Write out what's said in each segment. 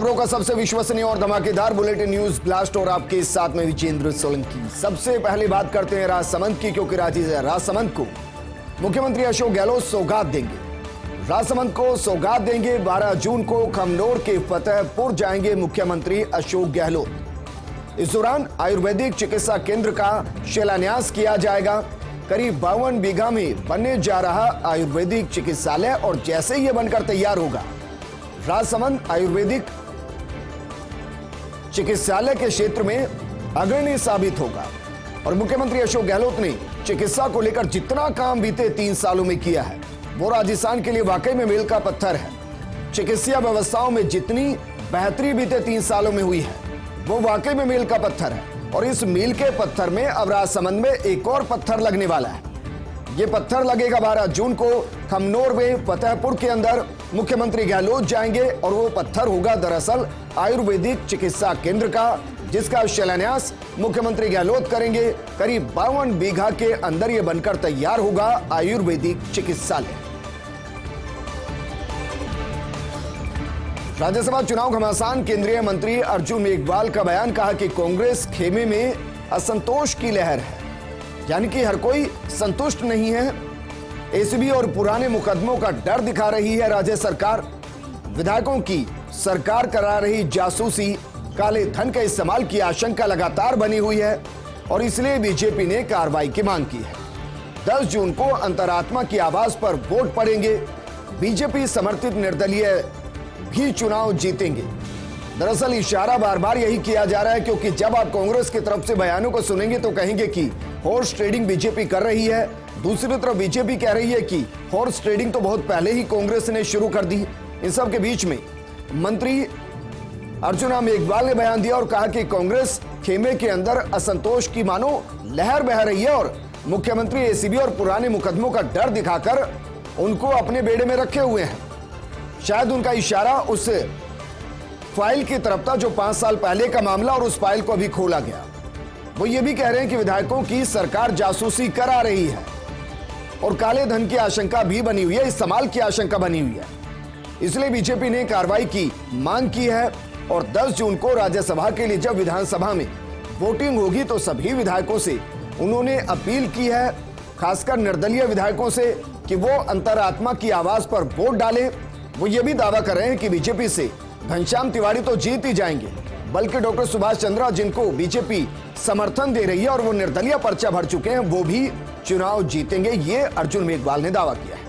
Pro का सबसे विश्वसनीय और धमाकेदार बुलेटिन न्यूज ब्लास्ट और आपके साथ में विजेंद्र सोलंकी। सबसे पहले बात करते हैं राजसमंद की, क्योंकि राजसमंद को मुख्यमंत्री अशोक गहलोत सौगात देंगे। राजसमंद को सौगात देंगे। 12 जून को खमनोर के फतेहपुर जाएंगे मुख्यमंत्री अशोक गहलोत। इस दौरान आयुर्वेदिक चिकित्सा केंद्र का शिलान्यास किया जाएगा। करीब 52 बीघा में बनने जा रहा आयुर्वेदिक चिकित्सालय और जैसे ही यह बनकर तैयार होगा, राजसमंद आयुर्वेदिक चिकित्सालय के क्षेत्र में अग्रणी साबित होगा। और मुख्यमंत्री अशोक गहलोत ने चिकित्सा को लेकर जितना काम बीते 3 सालों में किया है, वो राजस्थान के लिए वाकई में मील का पत्थर है। चिकित्सा व्यवस्थाओं में जितनी बेहतरी बीते 3 सालों में हुई है, वो वाकई में मील का पत्थर है। और इस मील के पत्थर में अब राजसमंद में एक और पत्थर लगने वाला है। ये पत्थर लगेगा 12 जून को खमनोर में फतेहपुर के अंदर मुख्यमंत्री गहलोत जाएंगे और वो पत्थर होगा दरअसल आयुर्वेदिक चिकित्सा केंद्र का, जिसका शिलान्यास मुख्यमंत्री गहलोत करेंगे। करीब 52 बीघा के अंदर ये बनकर तैयार होगा आयुर्वेदिक चिकित्सालय। राज्यसभा चुनाव घमासान, केंद्रीय मंत्री अर्जुन मेघवाल का बयान। कहा कि कांग्रेस खेमे में असंतोष की लहर है, यानी कि हर कोई संतुष्ट नहीं है। एसीबी और पुराने मुकदमों का डर दिखा रही है राज्य सरकार। विधायकों की सरकार करा रही जासूसी, काले धन के इस्तेमाल की आशंका लगातार बनी हुई है और इसलिए बीजेपी ने कार्रवाई की मांग की है। 10 जून को अंतरात्मा की आवाज पर वोट पड़ेंगे। बीजेपी समर्थित निर्दलीय भी चुनाव जीतेंगे। दरअसल इशारा बार बार यही किया जा रहा है, क्योंकि जब आप कांग्रेस की तरफ से बयानों को सुनेंगे तो कहेंगे कि हॉर्स ट्रेडिंग बीजेपी कर रही है। दूसरी तरफ बीजेपी कह रही है कि हॉर्स ट्रेडिंग तो बहुत पहले ही कांग्रेस ने शुरू कर दी। इन सब के बीच में मंत्री अर्जुन मेघवाल ने बयान दिया और कहा कि कांग्रेस खेमे के अंदर असंतोष की मानो लहर बह रही है और मुख्यमंत्री एसीबी और पुराने मुकदमों का डर दिखाकर उनको अपने बेड़े में रखे हुए हैं। शायद उनका इशारा उस फाइल की तरफ था जो 5 साल पहले का मामला, और उस फाइल को अभी खोला गया। वो ये भी कह रहे हैं कि विधायकों की सरकार जासूसी करा रही है और काले धन की आशंका भी बनी हुई है, इस्तेमाल की आशंका बनी हुई है। इसलिए बीजेपी ने कार्रवाई की मांग की है और 10 जून को राज्यसभा के लिए जब विधानसभा में वोटिंग होगी तो सभी विधायकों से उन्होंने अपील की है, खासकर निर्दलीय विधायकों से, कि वो अंतरात्मा की आवाज पर वोट डालें। वो ये भी दावा कर रहे हैं कि बीजेपी से घनश्याम तिवारी तो जीत ही जाएंगे, बल्कि डॉक्टर सुभाष चंद्रा, जिनको बीजेपी समर्थन दे रही है और वो निर्दलीय पर्चा भर चुके हैं, वो भी चुनाव जीतेंगे। ये अर्जुन मेघवाल ने दावा किया है।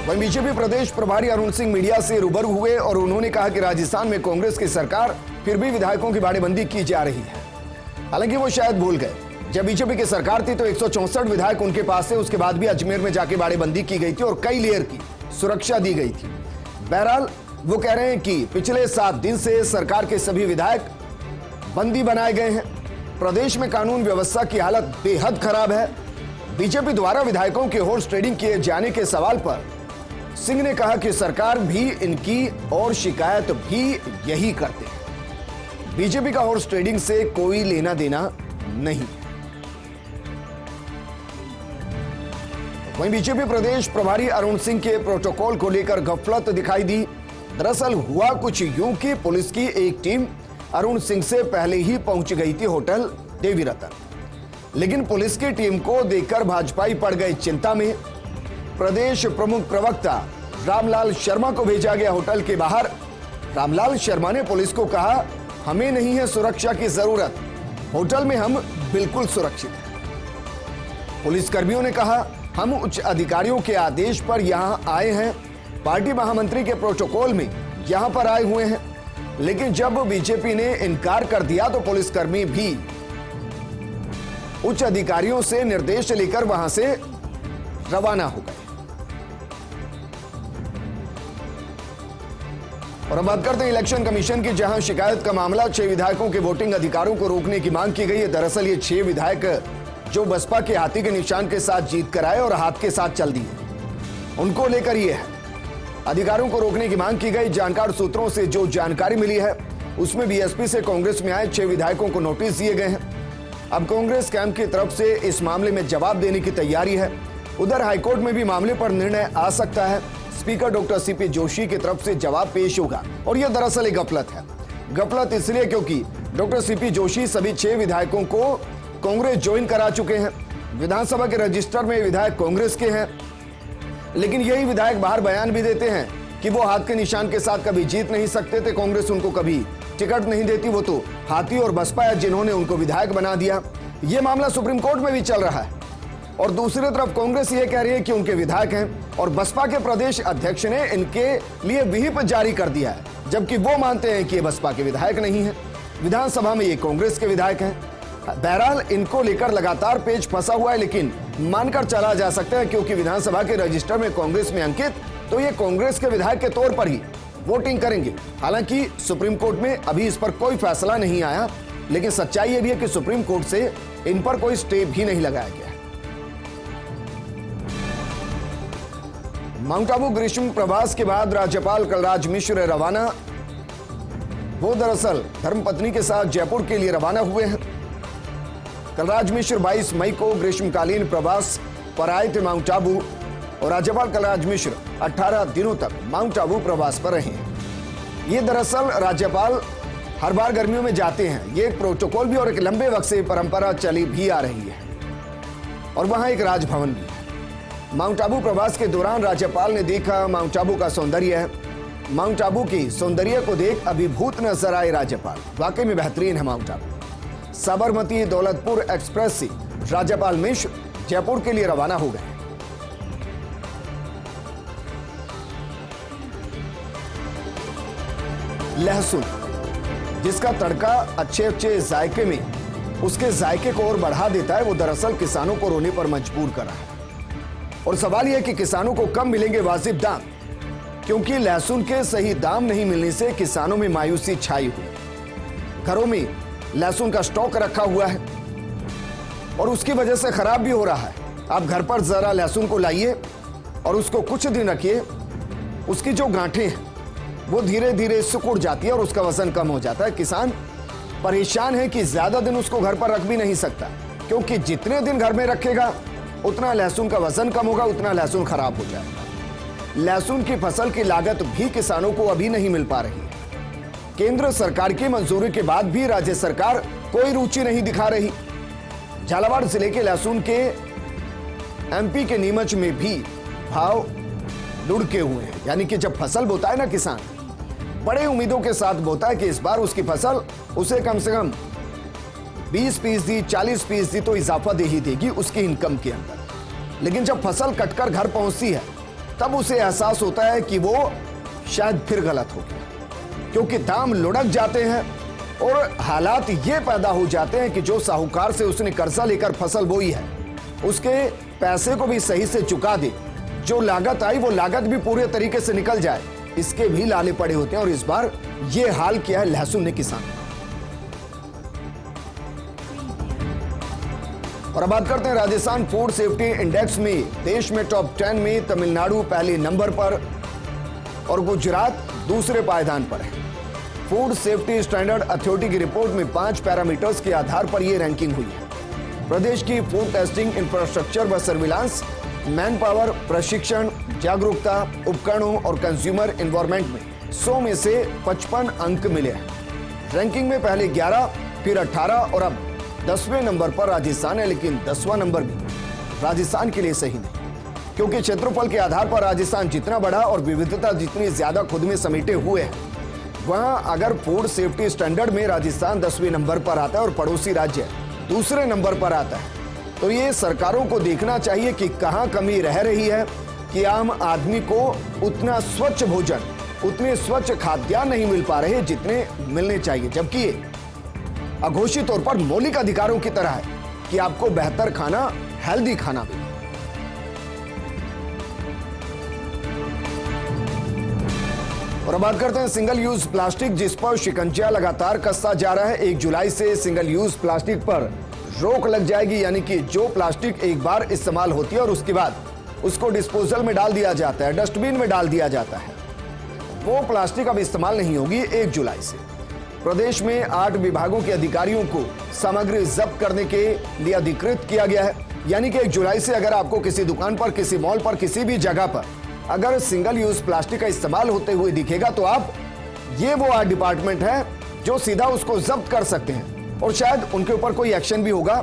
वहीं बीजेपी प्रदेश प्रभारी अरुण सिंह मीडिया से रूबरू हुए और उन्होंने कहा कि राजस्थान में कांग्रेस की सरकार फिर भी विधायकों की बाड़ेबंदी की जा रही है। हालांकि वो शायद भूल गए, जब बीजेपी की सरकार थी तो 164 विधायक उनके पास थे। उसके बाद भी अजमेर में जाके बाड़ेबंदी की गई थी और कई लेयर की सुरक्षा दी गई थी। बहरहाल वो कह रहे हैं कि पिछले 7 दिन से सरकार के सभी विधायक बंदी बनाए गए हैं। प्रदेश में कानून व्यवस्था की हालत बेहद खराब है। बीजेपी द्वारा विधायकों के हॉर्स ट्रेडिंग किए जाने के सवाल पर सिंह ने कहा कि सरकार भी इनकी और शिकायत भी यही करते हैं। बीजेपी का हॉर्स ट्रेडिंग से कोई लेना देना नहीं। वहीं बीजेपी प्रदेश प्रभारी अरुण सिंह के प्रोटोकॉल को लेकर गफलत दिखाई दी। दरअसल हुआ कुछ यूं कि पुलिस की एक टीम अरुण सिंह से पहले ही पहुंच गई थी होटल देवी रतन, लेकिन पुलिस की टीम को देखकर भाजपाई पड़ गए चिंता में। प्रदेश प्रमुख प्रवक्ता रामलाल शर्मा को भेजा गया होटल के बाहर। रामलाल शर्मा ने पुलिस को कहा, हमें नहीं है सुरक्षा की जरूरत, होटल में हम बिल्कुल सुरक्षित हैं। पुलिसकर्मियों ने कहा, हम उच्च अधिकारियों के आदेश पर यहां आए हैं, पार्टी महामंत्री के प्रोटोकॉल में यहां पर आए हुए हैं। लेकिन जब बीजेपी ने इनकार कर दिया तो पुलिसकर्मी भी उच्च अधिकारियों से निर्देश लेकर वहां से रवाना हो गए। और अब बात करते हैं इलेक्शन कमीशन की, जहां शिकायत का मामला 6 विधायकों के वोटिंग अधिकारों को रोकने की मांग की गई है। दरअसल ये 6 विधायक जो बसपा के हाथी के निशान के साथ जीत कर आए और हाथ के साथ चल दिए, उनको लेकर ये है अधिकारों को रोकने की मांग की गई। जानकार सूत्रों से जो जानकारी मिली है उसमें बीएसपी से कांग्रेस में आए 6 विधायकों को नोटिस दिए गए हैं। अब कांग्रेस कैंप की तरफ से इस मामले में जवाब देने की तैयारी है। उधर हाईकोर्ट में भी मामले पर निर्णय आ सकता है। स्पीकर डॉक्टर सीपी जोशी की तरफ से जवाब पेश होगा और यह दरअसल एक गफलत है। गफलत इसलिए क्योंकि डॉक्टर सीपी जोशी सभी 6 विधायकों को कांग्रेस ज्वाइन करा चुके हैं। विधानसभा के रजिस्टर में विधायक कांग्रेस के हैं, लेकिन यही विधायक बाहर बयान भी देते हैं कि वो हाथ के निशान के साथ कभी जीत नहीं सकते थे, कांग्रेस उनको कभी टिकट नहीं देती, वो तो हाथी और बसपा है जिन्होंने उनको विधायक बना दिया। ये मामला सुप्रीम कोर्ट में भी चल रहा है और दूसरी तरफ कांग्रेस ये कह रही है कि उनके विधायक हैं और बसपा के प्रदेश अध्यक्ष ने इनके लिए व्हिप जारी कर दिया है, जबकि वो मानते हैं कि ये बसपा के विधायक नहीं है, विधानसभा में ये कांग्रेस के विधायक हैं। बहरहाल इनको लेकर लगातार पेच फंसा हुआ है, लेकिन मानकर चला जा सकता है क्योंकि विधानसभा के रजिस्टर में कांग्रेस में अंकित, तो ये कांग्रेस के विधायक के तौर पर ही वोटिंग करेंगे। हालांकि सुप्रीम कोर्ट में अभी इस पर कोई फैसला नहीं आया, लेकिन सच्चाई ये भी है कि सुप्रीम कोर्ट से इन पर कोई स्टे भी नहीं लगाया गया। माउंट आबू ग्रीष्म प्रवास के बाद राज्यपाल कलराज मिश्र रवाना। वो दरअसल धर्मपत्नी के साथ जयपुर के लिए रवाना हुए हैं। कलराज मिश्र 22 मई को ग्रीष्मकालीन प्रवास पर आए थे माउंट आबू और राज्यपाल कलराज मिश्र 18 दिनों तक माउंट आबू प्रवास पर रहे। ये दरअसल राज्यपाल हर बार गर्मियों में जाते हैं, ये एक प्रोटोकॉल भी और एक लंबे वक्त से परंपरा चली भी आ रही है और वहां एक राजभवन भी है। माउंट आबू प्रवास के दौरान राज्यपाल ने देखा माउंट आबू का सौंदर्य है। माउंट आबू की सौंदर्य को देख अभिभूत नजर आए राज्यपाल। वाकई में बेहतरीन है माउंट आबू। साबरमती दौलतपुर एक्सप्रेस से राज्यपाल मिश्र जयपुर के लिए रवाना हो गए। लहसुन, जिसका तड़का अच्छे अच्छे जायके में उसके जायके को और बढ़ा देता है, वो दरअसल किसानों को रोने पर मजबूर कर रहा है। और सवाल यह है कि किसानों को कब मिलेंगे वाजिब दाम, क्योंकि लहसुन के सही दाम नहीं मिलने से किसानों में मायूसी छाई हुई। घरों में लहसुन का स्टॉक रखा हुआ है और उसकी वजह से खराब भी हो रहा है। आप घर पर जरा लहसुन को लाइए और उसको कुछ दिन रखिए, उसकी जो गांठें हैं वो धीरे धीरे सिकुड़ जाती है और उसका वजन कम हो जाता है। किसान परेशान है कि ज्यादा दिन उसको घर पर रख भी नहीं सकता, क्योंकि जितने दिन घर में रखेगा उतना लहसुन का वजन कम होगा, उतना लहसुन खराब हो जाएगा। लहसुन की फसल की लागत भी किसानों को अभी नहीं मिल पा रही है। केंद्र सरकार की मंजूरी के बाद भी राज्य सरकार कोई रुचि नहीं दिखा रही। झालावाड़ जिले के लहसुन के एमपी के नीमच में भी भाव लुढ़के हुए हैं, यानी कि जब फसल बोता है ना किसान, बड़े उम्मीदों के साथ बोता है कि इस बार उसकी फसल उसे कम से कम 20%, 40% तो इजाफा दे ही देगी उसकी इनकम के अंदर। लेकिन जब फसल कटकर घर पहुंचती है तब उसे एहसास होता है कि वो शायद फिर गलत हो गया, क्योंकि दाम लुढ़क जाते हैं और हालात ये पैदा हो जाते हैं कि जो साहूकार से उसने कर्जा लेकर फसल बोई है उसके पैसे को भी सही से चुका दे, जो लागत आई वो लागत भी पूरे तरीके से निकल जाए, इसके भी लाले पड़े होते हैं। और इस बार ये हाल किया है लहसुन ने किसान। और अब बात करते हैं राजस्थान फूड सेफ्टी इंडेक्स में देश में टॉप 10 में तमिलनाडु पहले नंबर पर और गुजरात दूसरे पायदान पर है। फूड सेफ्टी स्टैंडर्ड अथॉरिटी की रिपोर्ट में 5 पैरामीटर्स के आधार पर यह रैंकिंग हुई है। प्रदेश की फूड टेस्टिंग इंफ्रास्ट्रक्चर व सर्विलांस, मैन पावर, प्रशिक्षण, जागरूकता, उपकरणों और कंज्यूमर एनवायरमेंट में 100 में से 55 अंक मिले हैं। रैंकिंग में पहले 11, फिर 18 और अब 10वें नंबर पर राजस्थान है। लेकिन 10वां नंबर भी राजस्थान के लिए सही नहीं, क्योंकि क्षेत्रफल के आधार पर राजस्थान जितना बड़ा और विविधता जितनी ज्यादा खुद में समेटे हुए है, वहां अगर फूड सेफ्टी स्टैंडर्ड में राजस्थान 10वें नंबर पर आता है और पड़ोसी राज्य दूसरे नंबर पर आता है, तो ये सरकारों को देखना चाहिए कि कहां कमी रह रही है कि आम आदमी को उतना स्वच्छ भोजन, उतने स्वच्छ खाद्यान्न नहीं मिल पा रहे जितने मिलने चाहिए, जबकि ये अघोषित तौर पर मौलिक अधिकारों की तरह है कि आपको बेहतर खाना, हेल्दी खाना मिले। और अब बात करते हैं सिंगल यूज प्लास्टिक, जिस पर शिकंजा लगातार कसता जा रहा है। 1 जुलाई से सिंगल यूज प्लास्टिक पर रोक लग जाएगी, यानी कि जो प्लास्टिक एक बार इस्तेमाल होती है और उसके बाद उसको डिस्पोजल में डाल दिया जाता है, डस्टबिन में डाल दिया जाता है, वो प्लास्टिक अब इस्तेमाल नहीं होगी 1 जुलाई से। प्रदेश में 8 विभागों के अधिकारियों को सामग्री जब्त करने के लिए अधिकृत किया गया है, यानी कि 1 जुलाई से अगर आपको किसी दुकान पर, किसी मॉल पर, किसी भी जगह पर अगर सिंगल यूज प्लास्टिक का इस्तेमाल होते हुए दिखेगा तो आप ये वो डिपार्टमेंट है जो सीधा उसको जब्त कर सकते हैं और शायद उनके ऊपर कोई एक्शन भी होगा,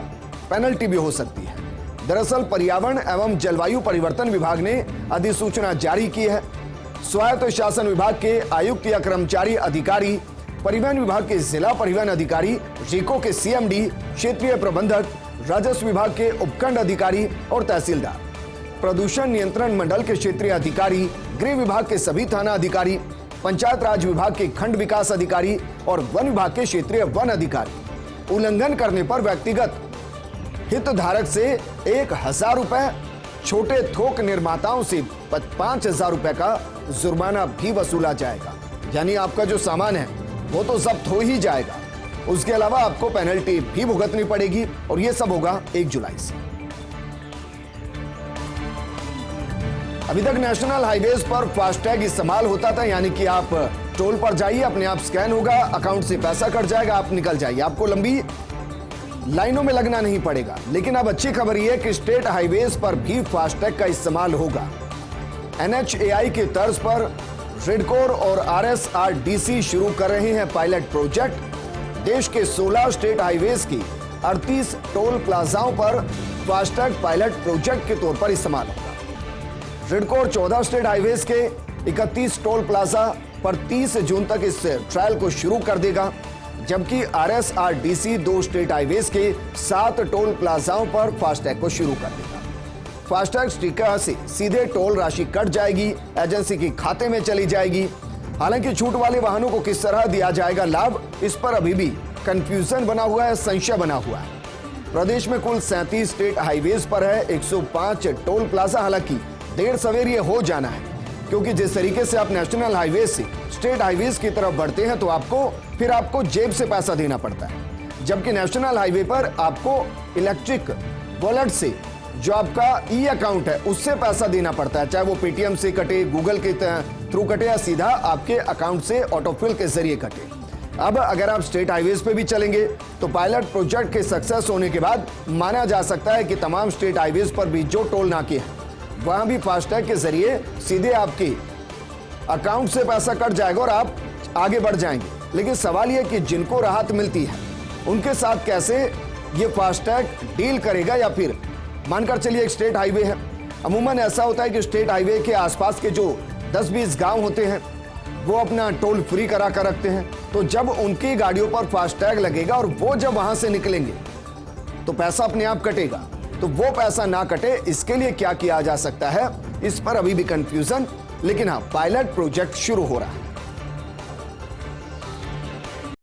पेनल्टी भी हो सकती है। दरअसल पर्यावरण एवं जलवायु परिवर्तन विभाग ने अधिसूचना जारी की है। स्वायत्त शासन विभाग के आयुक्त या कर्मचारी अधिकारी, परिवहन विभाग के जिला परिवहन अधिकारी, रीको के सीएमडी, क्षेत्रीय प्रबंधक, राजस्व विभाग के उपखंड अधिकारी और तहसीलदार, प्रदूषण नियंत्रण मंडल के क्षेत्रीय अधिकारी, गृह विभाग के सभी थाना अधिकारी, पंचायत राज विभाग के खंड विकास अधिकारी और वन विभाग के क्षेत्रीय वन अधिकारी उल्लंघन करने पर व्यक्तिगत हितधारक से 1,000 रुपए, छोटे थोक निर्माताओं से 5,000 रुपए का जुर्माना भी वसूला जाएगा। यानी आपका जो सामान है वो तो जब्त हो ही जाएगा, उसके अलावा आपको पेनल्टी भी भुगतनी पड़ेगी और ये सब होगा 1 जुलाई से। अभी तक नेशनल हाईवेज पर फास्टैग इस्तेमाल होता था, यानी कि आप टोल पर जाइए, अपने आप स्कैन होगा, अकाउंट से पैसा कट जाएगा, आप निकल जाइए, आपको लंबी लाइनों में लगना नहीं पड़ेगा। लेकिन अब अच्छी खबर यह है कि स्टेट हाईवेज पर भी फास्टैग का इस्तेमाल होगा। NHAI की तर्ज पर रेडकोर और RSRDC शुरू कर रहे हैं पायलट प्रोजेक्ट। देश के 16 स्टेट हाईवेज की 38 टोल प्लाजाओं पर फास्टैग पायलट प्रोजेक्ट के तौर पर इस्तेमाल होगा। रेडकोर 14 स्टेट हाईवेज के 31 टोल प्लाजा पर 30 जून तक इस ट्रायल को शुरू कर देगा, जबकि RSRDC 2 स्टेट हाईवेज के 7 टोल प्लाजाओं पर फास्टैग को शुरू कर देगा। फास्टैग स्टिकर से सीधे टोल राशि कट जाएगी, एजेंसी के खाते में चली जाएगी। हालांकि छूट वाले वाहनों को किस तरह दिया जाएगा लाभ, इस पर अभी भी कंफ्यूजन बना हुआ है, संशय बना हुआ है। प्रदेश में कुल 37 स्टेट हाईवेज पर है 105 टोल प्लाजा। हालांकि देर सवेर ये हो जाना है, क्योंकि जिस तरीके से आप नेशनल हाईवेज से स्टेट हाईवेज की तरफ बढ़ते हैं तो आपको जेब से पैसा देना पड़ता है, जबकि नेशनल हाईवे पर आपको इलेक्ट्रिक वॉलेट से जो आपका ई अकाउंट है उससे पैसा देना पड़ता है, चाहे वो पेटीएम से कटे, गूगल के थ्रू कटे या सीधा आपके अकाउंट से ऑटोफिल के जरिए कटे। अब अगर आप स्टेट हाईवेज पे भी चलेंगे तो पायलट प्रोजेक्ट के सक्सेस होने के बाद माना जा सकता है कि तमाम स्टेट हाईवेज पर भी जो टोल नाके हैं वहां भी फास्टैग के जरिए सीधे आपके अकाउंट से पैसा कट जाएगा और आप आगे बढ़ जाएंगे। लेकिन सवाल यह कि जिनको राहत मिलती है उनके साथ कैसे ये फास्टैग डील करेगा, या फिर मानकर चलिए एक स्टेट हाईवे है। अमूमन ऐसा होता है कि स्टेट हाईवे के आसपास के जो 10-20 गांव होते हैं वो अपना टोल फ्री करा कर रखते हैं, तो जब उनकी गाड़ियों पर फास्टैग लगेगा और वो जब वहां से निकलेंगे तो पैसा अपने आप कटेगा। तो वो पैसा ना कटे इसके लिए क्या किया जा सकता है, इस पर अभी भी कंफ्यूजन। लेकिन हाँ, पायलट प्रोजेक्ट शुरू हो रहा है।